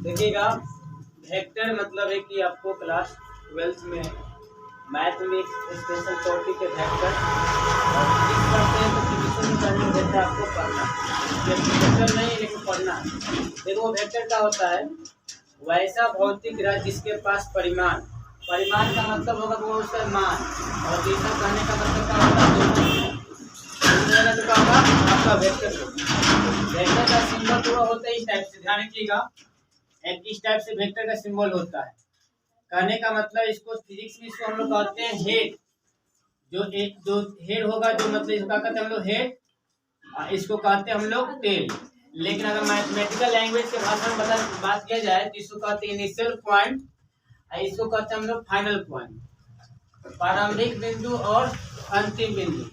देखिएगा, वेक्टर मतलब है कि आपको क्लास 12th में मैथ में एक स्पेशल टॉपिक है वेक्टर, और फिजिक्स पढ़ते हैं तो फिजिक्स में पढ़ने देता है आपको पढ़ना। वेक्टर नहीं लेकिन पढ़ना है। देखो वो वेक्टर क्या होता है, वैसा भौतिक राशि जिसके पास परिमाण, परिमाण का मतलब होगा वो उसका मान, और दिशा कहने का मतलब क्या होता है, तो क्या होगा आपका वेक्टर होगा। वेक्टर का सिंबल पूरा होता है इस टाइप से, ध्यान रखिएगा, एक इस टाइप से वेक्टर का सिंबल होता है। कहने का मतलब इसको फिजिक्स में इसको हम लोग कहते हैं हेड, जो हेड होगा, जो मतलब इसको क्या कहते हैं हम लोग हेड, इसको कहते हैं हम लोग टेल। लेकिन अगर मैथमेटिकल लैंग्वेज के भाषा में बात किया जाए तो इसको कहते हैं इनिशियल पॉइंट, इसको कहते हैं हम लोग फाइनल पॉइंट, प्रारंभिक बिंदु और अंतिम बिंदु।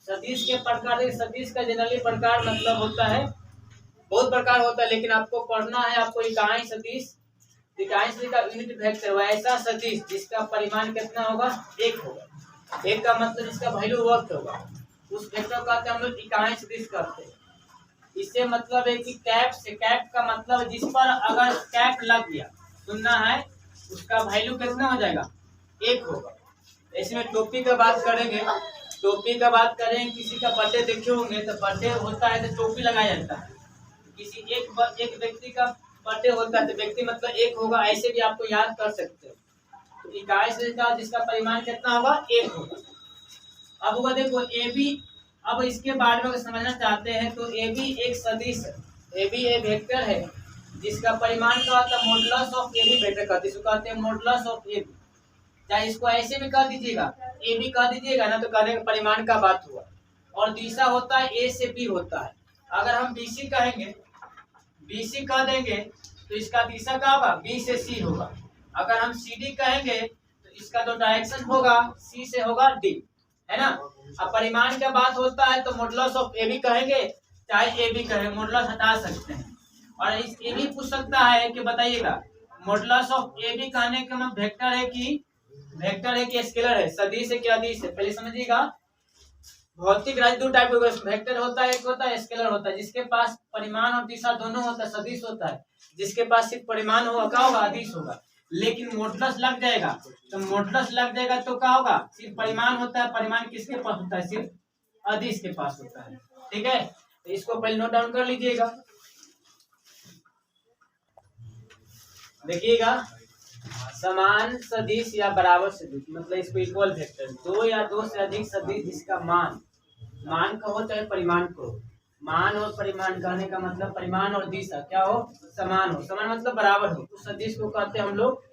सदिश के प्रकार, सदिश का जनरली प्रकार मतलब होता है, बहुत प्रकार होता है, लेकिन आपको पढ़ना है, आपको इकाई सदिश, इकाई सदिश का यूनिट वेक्टर वैसा सदिश जिसका परिमाण कितना होगा, एक होगा। एक का मतलब जिसका वैल्यू वर्क होगा, उस वेक्टर को कहते हैं हम लोग इकाई सदिश कहते हैं। इससे मतलब है कि कैप से, कैप का मतलब जिस पर अगर कैप लग गया, सुनना है, उसका वैल्यू कितना हो जाएगा, एक होगा। इसमें टोपी का बात करेंगे, टोपी का बात करें, किसी का बर्थडे देखे होंगे तो बर्थडे होता है तो टोपी लगाया जाता है। किसी एक व्यक्ति का बर्थडे होता है तो व्यक्ति मतलब एक होगा, ऐसे भी आपको याद कर सकते हो। तो इकाई सदिश का जिसका परिमाण कितना होगा, एक होगा। अब होगा देखो ए बी, अब इसके बारे में अगर समझना चाहते हैं तो ए बी एक सदिश है, ए बी एक वेक्टर है जिसका परिमाण क्या होता है, modulus of A B vector कहते हैं, इसको कहते हैं मॉडुलस ऑफ ए बी। चाहे इसको ऐसे भी कह दीजिएगा, ए बी कह दीजिएगा ना, तो कहने का परिमाण का बात हुआ। और दिशा होता है ए से बी होता है। अगर हम बी सी कहेंगे, बी सी कह देंगे तो इसका दिशा क्या होगा, बी से सी होगा। अगर हम सी डी कहेंगे तो इसका जो डायरेक्शन होगा सी से होगा डी, है ना। अब परिमाण का बात होता है तो मॉडुलस ऑफ ए बी कहेंगे, चाहे ए बी कहें, मॉडुलस हटा सकते हैं। और इस ए बी पूछ सकता है कि बताइएगा मॉडुलस ऑफ ए बी कहने का मतलब वेक्टर है कि, वेक्टर है कि स्केलर है, सदिश है क्या अदिश है, पहले समझिएगा। भौतिक राशि दो टाइप का वेक्टर होता है, एक होता है स्केलर होता है, जिसके पास परिमाण और दिशा दोनों होता है, सदिश होता है। जिसके पास सिर्फ परिमाण होगा क्या होगा, अदिश होगा। लेकिन मॉडुलस लग जाएगा तो मॉडुलस लग जाएगा तो क्या होगा, सिर्फ परिमाण होता है, परिमाण किसके पास होता है, सिर्फ अदिश के पास होता है। ठीक है, तो इसको पहले नोट डाउन कर लीजिएगा। देखिएगा, समान सदिश या बराबर सदिश मतलब इसको इक्वल वेक्टर, दो या दो से अधिक सदिश जिसका मान, मान कहो चाहे परिमाण कहो, मान और परिमाण कहने का मतलब परिमाण और दिशा क्या हो, समान हो, समान मतलब बराबर हो, उस सदिश को कहते हैं हम लोग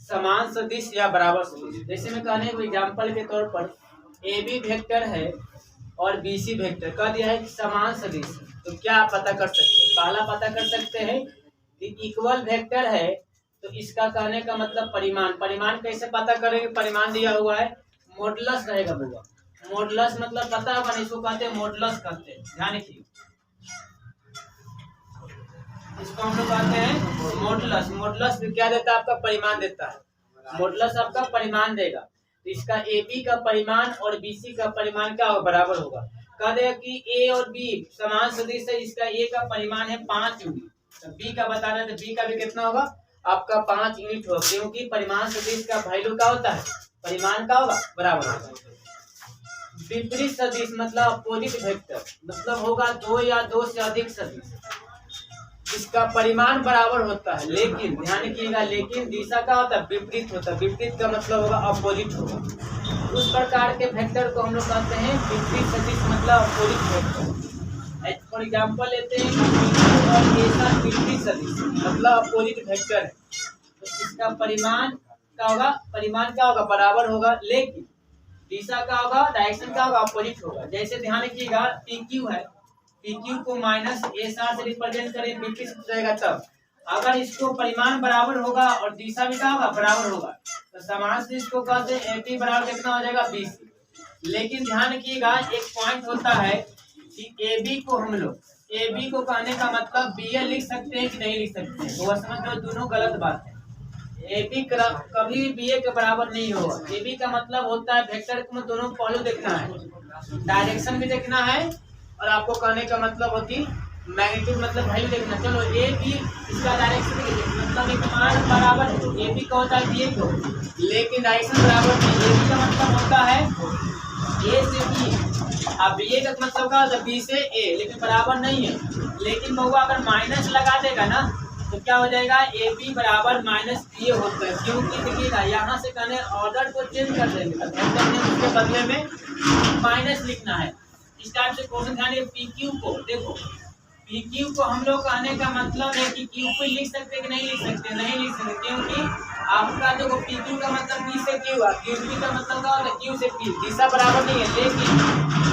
समान सदिश या बराबर सदिश। जैसे मैं कहने को एग्जाम्पल के तौर पर ए बी वेक्टर है और बी सी वेक्टर कह दिया है कि समान सदिश, तो क्या आप पता कर सकते हैं, पहला पता कर सकते हैं कि इक्वल वेक्टर है तो इसका कहने का मतलब परिमाण, परिमाण कैसे पता करेंगे, परिमाण दिया हुआ है, मॉडुलस रहेगा बुआ, मॉडुलस मतलब पता होगा, इसको कहते हैं मॉडुलस कहते हैं, ध्यान रखिए, इसको हम लोग कहते हैं मॉडुलस। मॉडुलस क्या देता है, आपका परिमाण देता है, मॉडुलस आपका परिमाण देगा। तो इसका ए बी का परिमाण और बी सी का परिमाण क्या होगा, बराबर होगा। कह देगा कि ए और बी समान सदिश है, इसका ए का परिमाण है 5 यूनिट, तो बी का बताना है तो बी का भी कितना होगा आपका 5 यूनिट होगा, क्योंकि परिमाण सदिश का वैल्यू क्या होता है, परिमाण का होगा बराबर होगा। विपरीत सदिश मतलब अपोजिट वेक्टर मतलब होगा दो या दो से अधिक सदिश जिसका परिमाण बराबर होता है, लेकिन ध्यान रखिएगा, लेकिन दिशा का होता है विपरीत होता है, विपरीत का मतलब होगा अपोजिट होगा। उस प्रकार के वेक्टर को हम लोग कहते हैं विपरीत सदिश मतलब अपोजिट वेक्टर। फॉर एग्जाम्पल लेते हैं और ऐसा विपरीत सदिश मतलब अपोजिट वेक्टर है, तो इसका परिमाण क्या होगा, परिमाण क्या होगा, बराबर होगा, लेकिन दिशा का होगा, डायरेक्शन का होगा, अपोजिट होगा। जैसे ध्यान रखिएगा पी क्यू है, पी क्यू को माइनस ए सार से रिप्रेजेंट करें, विपरीत रहेगा तब, अगर इसको परिमाण बराबर होगा और दिशा भी क्या होगा, बराबर होगा, तो समान सदिश को कहते हैं ए पी बराबर कितना हो जाएगा, बी सी। लेकिन ध्यान रखिएगा एक पॉइंट होता है कि ए बी को हम लोग, ए बी को कहने का मतलब बी ए लिख सकते हैं कि नहीं लिख सकते हैं, तो वह समझ लो दोनों गलत बात है। ए बी कभी भी बी ए के बराबर नहीं होगा। ए बी का मतलब होता है वेक्टर को दोनों पहलू देखना है, डायरेक्शन भी देखना है, और आपको कहने का मतलब होती मैग्नीट्यूड मतलब वैल्यू देखना। चलो ए बी इसका डायरेक्शन मतलब एक मान बराबर है, ए बी का होता है ये को, लेकिन डायरेक्शन बराबर नहीं। ए बी का मतलब होता है ए से बी, अब ए का मतलब क्या होता है बी से ए, लेकिन बराबर नहीं है। लेकिन बउआ अगर माइनस लगा देगा ना तो क्या हो जाएगा, ए बी बराबर माइनस बी होता है। क्योंकि देखिएगा यहाँ से कहने ऑर्डर को चेंज कर देंगे, उसके बदले में माइनस लिखना है। इस टाइप से क्वेश्चन ध्यान पी क्यू को देखो, पी क्यू को हम लोग कहने का मतलब है कि क्यू पे लिख सकते कि नहीं लिख सकते, नहीं लिख सकते, क्योंकि आपका देखो पी क्यू का मतलब पी से क्यू है, क्यू बी का मतलब क्या होता है क्यू से पी, दिशा बराबर नहीं है। लेकिन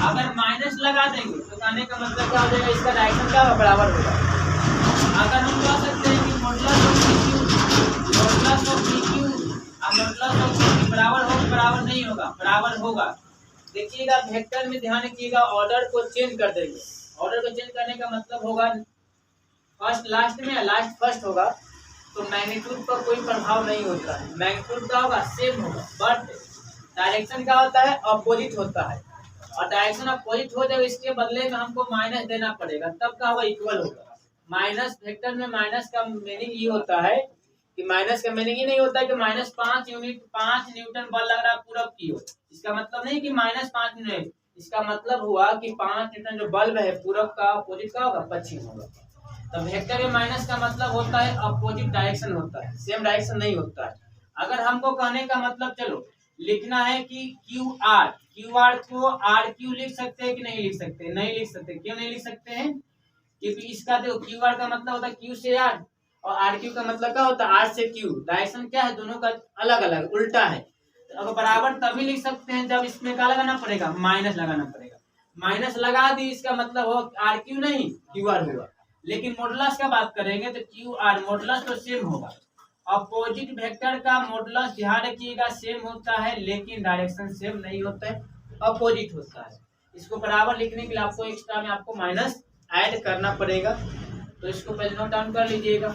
अगर माइनस लगा देंगे तो कहने का मतलब क्या हो जाएगा, इसका डायरेक्शन क्या होगा, बराबर होगा। अगर हम कह सकते हैं कि मॉडुलस ऑफ पी क्यू और मॉडुलस ऑफ पी क्यू बराबर नहीं होगा, बराबर होगा। देखिएगा वेक्टर में ध्यान रखिएगा, ऑर्डर को चेंज कर देंगे। ऑर्डर को चेंज करने का मतलब होगा फर्स्ट लास्ट में या लास्ट फर्स्ट होगा, तो मैग्नीट्यूड पर कोई प्रभाव नहीं होता है। मैग्नीट्यूड का होगा सेम होगा, बट डायरेक्शन क्या होता है, अपोजिट होता है। और डायरेक्शन अपोजिट हो जाए इसके बदले में हमको माइनस देना पड़ेगा, तब क्या होगा, इक्वल होगा। माइनस वेक्टर में माइनस का मीनिंग ये होता है कि माइनस का मीनिंग ही नहीं होता है कि माइनस 5 न्यूटन बल लग रहा है पूरब की ओर। इसका मतलब नहीं कि माइनस 5 न्यूटन, इसका मतलब हुआ कि 5 न्यूटन जो बल्ब है पूरब का अपोजिट का होगा, पश्चिम होगा। तो वेक्टर में माइनस का मतलब होता है अपोजिट डायरेक्शन होता है, सेम डायरेक्शन नहीं होता है। अगर हमको कहने का मतलब चलो लिखना है कि क्यू आर को आर क्यू लिख सकते हैं कि नहीं लिख सकते, नहीं लिख सकते। क्यों नहीं लिख सकते हैं, क्योंकि इसका देखो क्यू आर का मतलब होता है क्यू से आर, और आर क्यू का मतलब क्या होता है आर से क्यू। डायरेक्शन क्या है, दोनों का अलग अलग उल्टा है। तो अगर बराबर तभी लिख सकते हैं जब इसमें क्या लगाना पड़ेगा, माइनस लगाना पड़ेगा। माइनस लगा दी इसका मतलब हो आर क्यू नहीं क्यू आर होगा। लेकिन मॉडुलस का बात करेंगे तो क्यू आर मॉडुलस तो सेम होगा। अपोजिट वेक्टर का मॉडुलस ध्यान रखिएगा सेम होता है, लेकिन डायरेक्शन सेम नहीं होता है, अपोजिट होता है। इसको बराबर लिखने के लिए आपको एक्स्ट्रा में आपको माइनस ऐड करना पड़ेगा। तो इसको पहले नोट डाउन कर लीजिएगा।